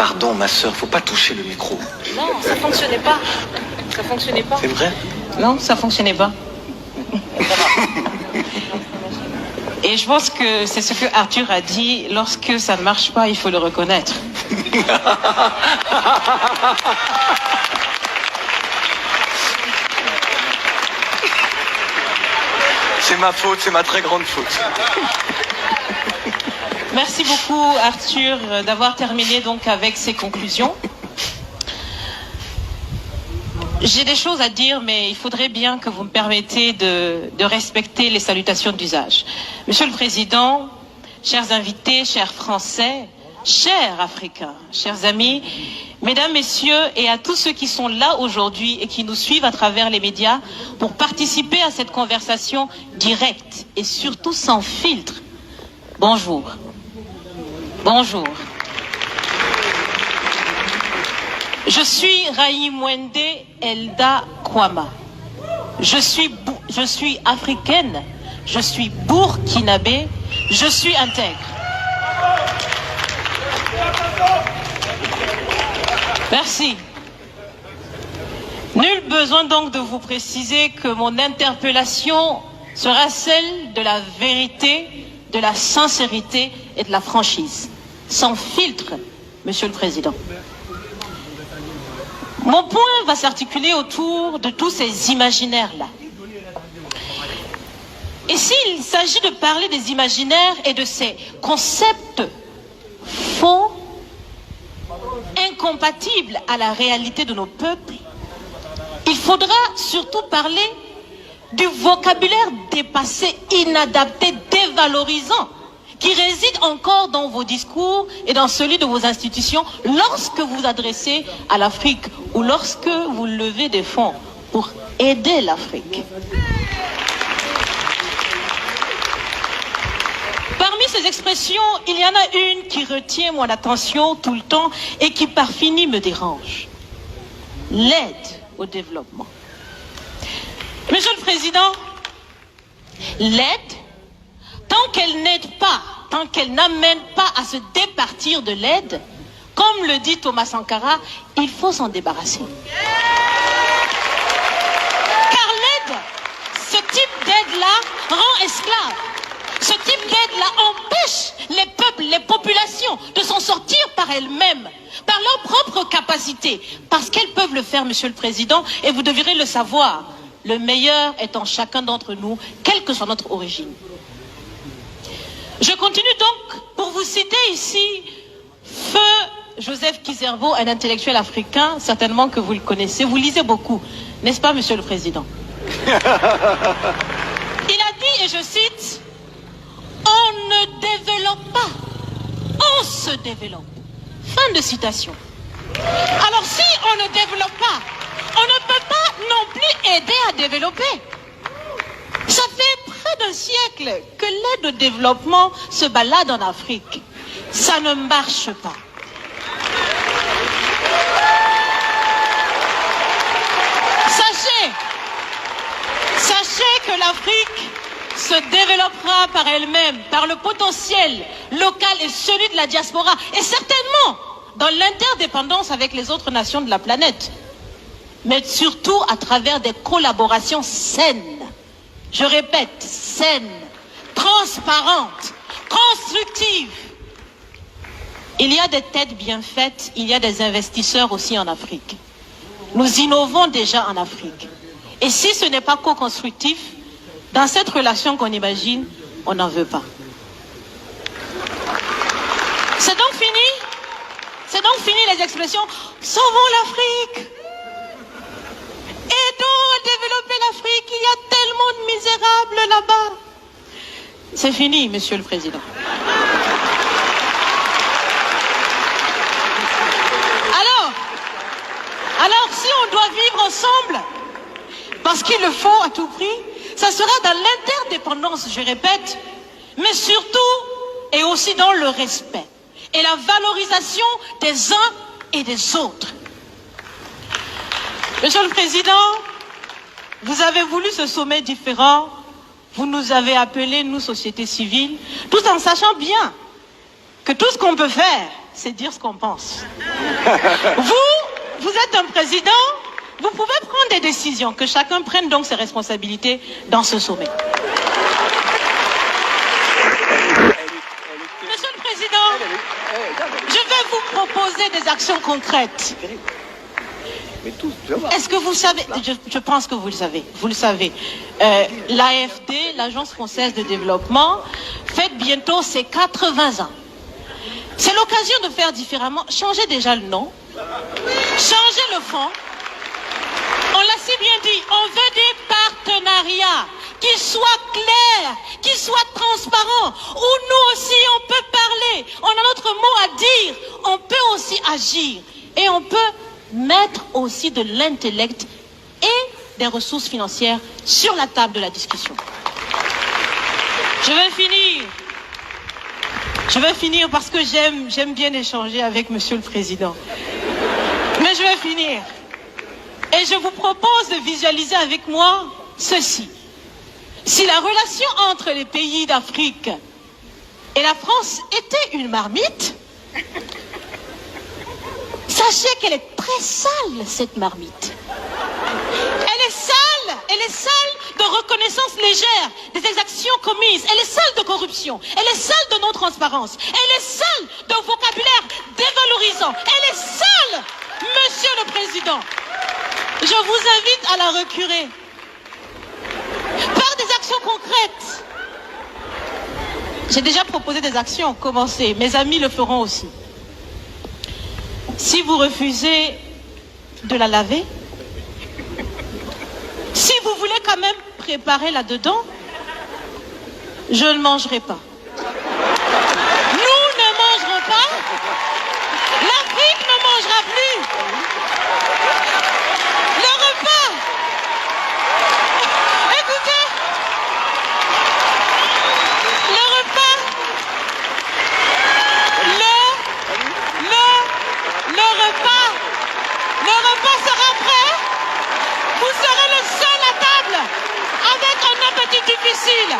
Pardon, ma sœur, faut pas toucher le micro. Non, ça fonctionnait pas. Ça fonctionnait pas. C'est vrai? Non, ça fonctionnait pas. Et je pense que c'est ce que Arthur a dit, lorsque ça ne marche pas, il faut le reconnaître. C'est ma faute, c'est ma très grande faute. Merci beaucoup Arthur d'avoir terminé donc avec ces conclusions. J'ai des choses à dire, mais il faudrait bien que vous me permettiez de respecter les salutations d'usage. Monsieur le Président, chers invités, chers Français, chers Africains, chers amis, mesdames, messieurs, et à tous ceux qui sont là aujourd'hui et qui nous suivent à travers les médias pour participer à cette conversation directe et surtout sans filtre. Bonjour. Bonjour. Je suis Raïmwende Elda Kwama. Je suis africaine, je suis burkinabé, je suis intègre. Merci. Nul besoin donc de vous préciser que mon interpellation sera celle de la vérité, de la sincérité et de la franchise. Sans filtre, Monsieur le Président. Mon point va s'articuler autour de tous ces imaginaires-là. Et s'il s'agit de parler des imaginaires et de ces concepts faux, incompatibles à la réalité de nos peuples, il faudra surtout parler du vocabulaire dépassé, inadapté, dévalorisant, qui réside encore dans vos discours et dans celui de vos institutions lorsque vous vous adressez à l'Afrique ou lorsque vous levez des fonds pour aider l'Afrique. Parmi ces expressions, il y en a une qui retient mon attention tout le temps et qui par fini me dérange. L'aide au développement. Monsieur le Président, l'aide, tant qu'elle n'aide pas, tant qu'elle n'amène pas à se départir de l'aide, comme le dit Thomas Sankara, il faut s'en débarrasser. Car l'aide, ce type d'aide-là rend esclave. Ce type d'aide-là empêche les peuples, les populations de s'en sortir par elles-mêmes, par leur propre capacité, parce qu'elles peuvent le faire, Monsieur le Président, et vous devrez le savoir. Le meilleur est en chacun d'entre nous, quelle que soit notre origine. Je continue donc pour vous citer ici Feu Joseph Kizerbo, un intellectuel africain, certainement que vous le connaissez. Vous lisez beaucoup, n'est-ce pas, Monsieur le Président? Il a dit, et je cite, « On ne développe pas, on se développe. » Fin de citation. Alors si on ne développe pas, on ne peut pas non plus aider à développer. Ça fait près d'un siècle que l'aide au développement se balade en Afrique. Ça ne marche pas. Sachez que l'Afrique se développera par elle-même, par le potentiel local et celui de la diaspora, et certainement dans l'interdépendance avec les autres nations de la planète, mais surtout à travers des collaborations saines. Je répète, saines, transparentes, constructives. Il y a des têtes bien faites, il y a des investisseurs aussi en Afrique. Nous innovons déjà en Afrique. Et si ce n'est pas co-constructif, dans cette relation qu'on imagine, on n'en veut pas. C'est donc fini. C'est donc fini les expressions « Sauvons l'Afrique ». Aidons à développer l'Afrique, il y a tellement de misérables là-bas. C'est fini, Monsieur le Président. Alors, si on doit vivre ensemble, parce qu'il le faut à tout prix, ça sera dans l'interdépendance, je répète, mais surtout et aussi dans le respect et la valorisation des uns et des autres. Monsieur le Président, vous avez voulu ce sommet différent, vous nous avez appelés, nous, société civile, tout en sachant bien que tout ce qu'on peut faire, c'est dire ce qu'on pense. Vous êtes un président, vous pouvez prendre des décisions, que chacun prenne donc ses responsabilités dans ce sommet. Monsieur le Président, je vais vous proposer des actions concrètes. Est-ce que vous savez, je pense que vous le savez, l'AFD, l'Agence française de développement, fête bientôt ses 80 ans. C'est l'occasion de faire différemment, changer déjà le nom, changer le fond. On l'a si bien dit, on veut des partenariats qui soient clairs, qui soient transparents, où nous aussi on peut parler, on a notre mot à dire, on peut aussi agir et on peut mettre aussi de l'intellect et des ressources financières sur la table de la discussion. Je vais finir parce que j'aime bien échanger avec Monsieur le Président. Mais je vais finir. Et je vous propose de visualiser avec moi ceci. Si la relation entre les pays d'Afrique et la France était une marmite, sachez qu'elle est très sale, cette marmite. Elle est sale de reconnaissance légère des exactions commises. Elle est sale de corruption. Elle est sale de non-transparence. Elle est sale de vocabulaire dévalorisant. Elle est sale, Monsieur le Président. Je vous invite à la recurer par des actions concrètes. J'ai déjà proposé des actions, commencez. Mes amis le feront aussi. Si vous refusez de la laver, si vous voulez quand même préparer là-dedans, je ne mangerai pas. Nous ne mangerons pas. L'Afrique ne mangera plus. Le repas. Écoutez. Le repas. Le repas sera prêt. Vous serez le seul à table avec un appétit difficile.